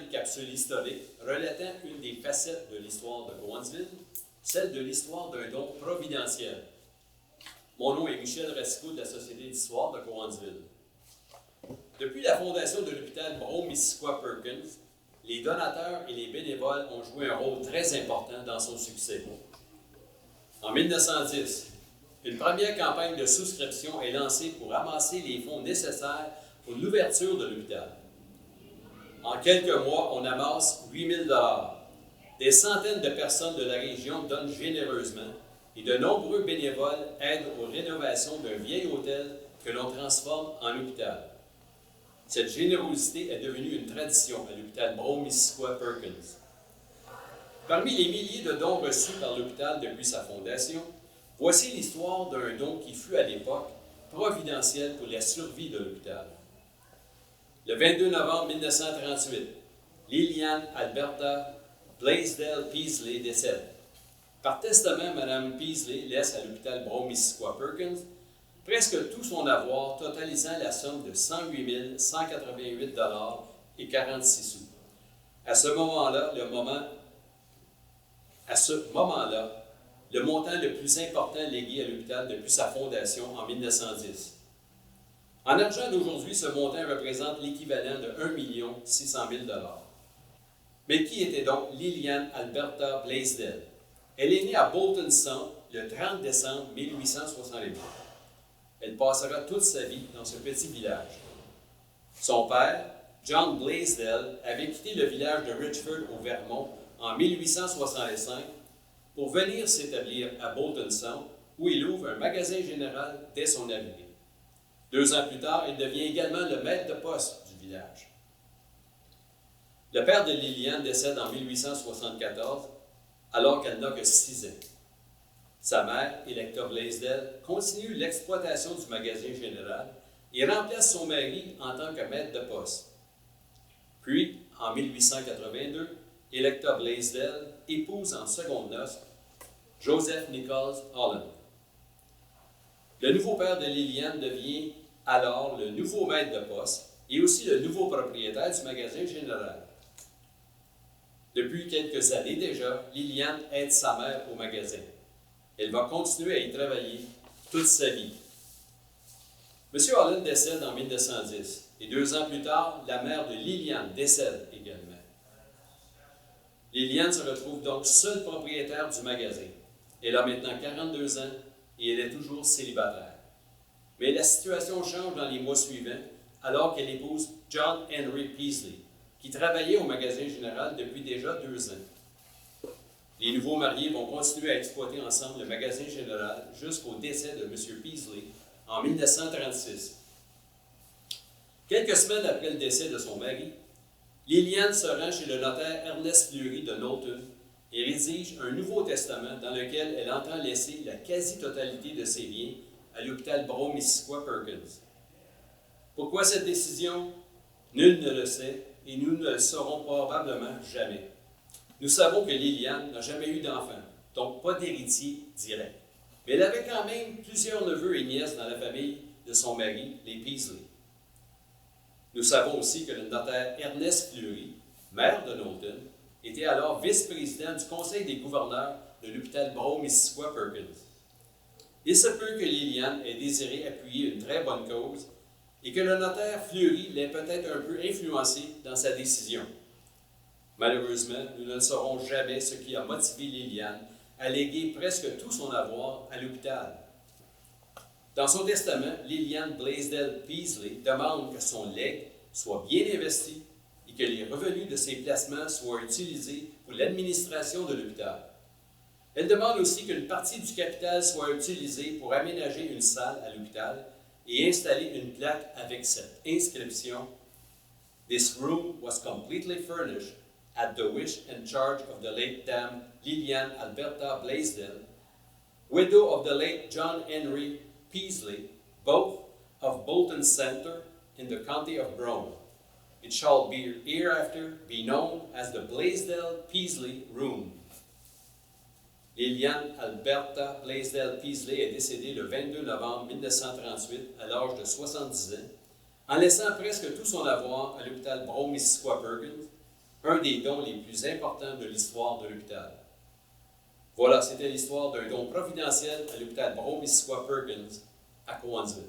capsule historique relatant une des facettes de l'histoire de Cowansville, celle de l'histoire d'un don providentiel. Mon nom est Michel Racicot de la Société d'histoire de Cowansville. Depuis la fondation de l'hôpital Brome-Missisquoi-Perkins, les donateurs et les bénévoles ont joué un rôle très important dans son succès. En 1910, une première campagne de souscription est lancée pour amasser les fonds nécessaires pour l'ouverture de l'hôpital. En quelques mois, on amasse 8 000 $. Des centaines de personnes de la région donnent généreusement et de nombreux bénévoles aident aux rénovations d'un vieil hôtel que l'on transforme en hôpital. Cette générosité est devenue une tradition à l'hôpital Brome-Missisquoi-Perkins. Parmi les milliers de dons reçus par l'hôpital depuis sa fondation, voici l'histoire d'un don qui fut à l'époque providentiel pour la survie de l'hôpital. Le 22 novembre 1938, Liliane Alberta Blaisdell Peasley décède. Par testament, Mme Peasley laisse à l'hôpital Brome-Missisquoi-Perkins presque tout son avoir, totalisant la somme de 108 188 $ et 46 sous. À ce moment-là, le montant le plus important légué à l'hôpital depuis sa fondation en 1910. En argent d'aujourd'hui, ce montant représente l'équivalent de 1 600 000 $. Mais qui était donc Liliane Alberta Blaisdell? Elle est née à Bolton Sound le 30 décembre 1868. Elle passera toute sa vie dans ce petit village. Son père, John Blaisdell, avait quitté le village de Richford au Vermont en 1865 pour venir s'établir à Bolton Sound, où il ouvre un magasin général dès son arrivée. 2 ans plus tard, il devient également le maître de poste du village. Le père de Liliane décède en 1874, alors qu'elle n'a que 6 ans. Sa mère, Electa Blaisdell, continue l'exploitation du magasin général et remplace son mari en tant que maître de poste. Puis, en 1882, Electa Blaisdell épouse en secondes noces Joseph Nichols Holland. Le nouveau père de Liliane devient alors le nouveau maître de poste et aussi le nouveau propriétaire du magasin général. Depuis quelques années déjà, Liliane aide sa mère au magasin. Elle va continuer à y travailler toute sa vie. M. Holland décède en 1910 et 2 ans plus tard, la mère de Liliane décède également. Liliane se retrouve donc seule propriétaire du magasin. Elle a maintenant 42 ans et elle est toujours célibataire. Mais la situation change dans les mois suivants alors qu'elle épouse John Henry Peasley, qui travaillait au magasin général depuis déjà 2 ans. Les nouveaux mariés vont continuer à exploiter ensemble le magasin général jusqu'au décès de M. Peasley en 1936. Quelques semaines après le décès de son mari, Liliane se rend chez le notaire Ernest Fleury de Knowlton et rédige un Nouveau Testament dans lequel elle entend laisser la quasi-totalité de ses biens à l'hôpital Brome-Missisquoi-Perkins. Pourquoi cette décision? Nul ne le sait et nous ne le saurons probablement jamais. Nous savons que Liliane n'a jamais eu d'enfant, donc pas d'héritier direct. Mais elle avait quand même plusieurs neveux et nièces dans la famille de son mari, les Peasley. Nous savons aussi que le notaire Ernest Fleury, maire de Knowlton, était alors vice-président du conseil des gouverneurs de l'hôpital Brome-Missisquoi-Perkins. Il se peut que Liliane ait désiré appuyer une très bonne cause et que le notaire Fleury l'ait peut-être un peu influencé dans sa décision. Malheureusement, nous ne saurons jamais ce qui a motivé Liliane à léguer presque tout son avoir à l'hôpital. Dans son testament, Liliane Blaisdell Peasley demande que son legs soit bien investi et que les revenus de ses placements soient utilisés pour l'administration de l'hôpital. Elle demande aussi qu'une partie du capital soit utilisée pour aménager une salle à l'hôpital et installer une plaque avec cette inscription « This room was completely furnished at the wish and charge of the late Dame Liliane Alberta Blaisdell, widow of the late John Henry Peasley, both of Bolton Center in the county of Brome. It shall be hereafter be known as the Blaisdell Peasley Room. » Liliane Alberta Blaisdell Peasley est décédée le 22 novembre 1938 à l'âge de 70 ans, en laissant presque tout son avoir à l'hôpital Brome-Missisquoi-Perkins, un des dons les plus importants de l'histoire de l'hôpital. Voilà, c'était l'histoire d'un don providentiel à l'hôpital Bro-Missisquoi-Perkins à Cowansville.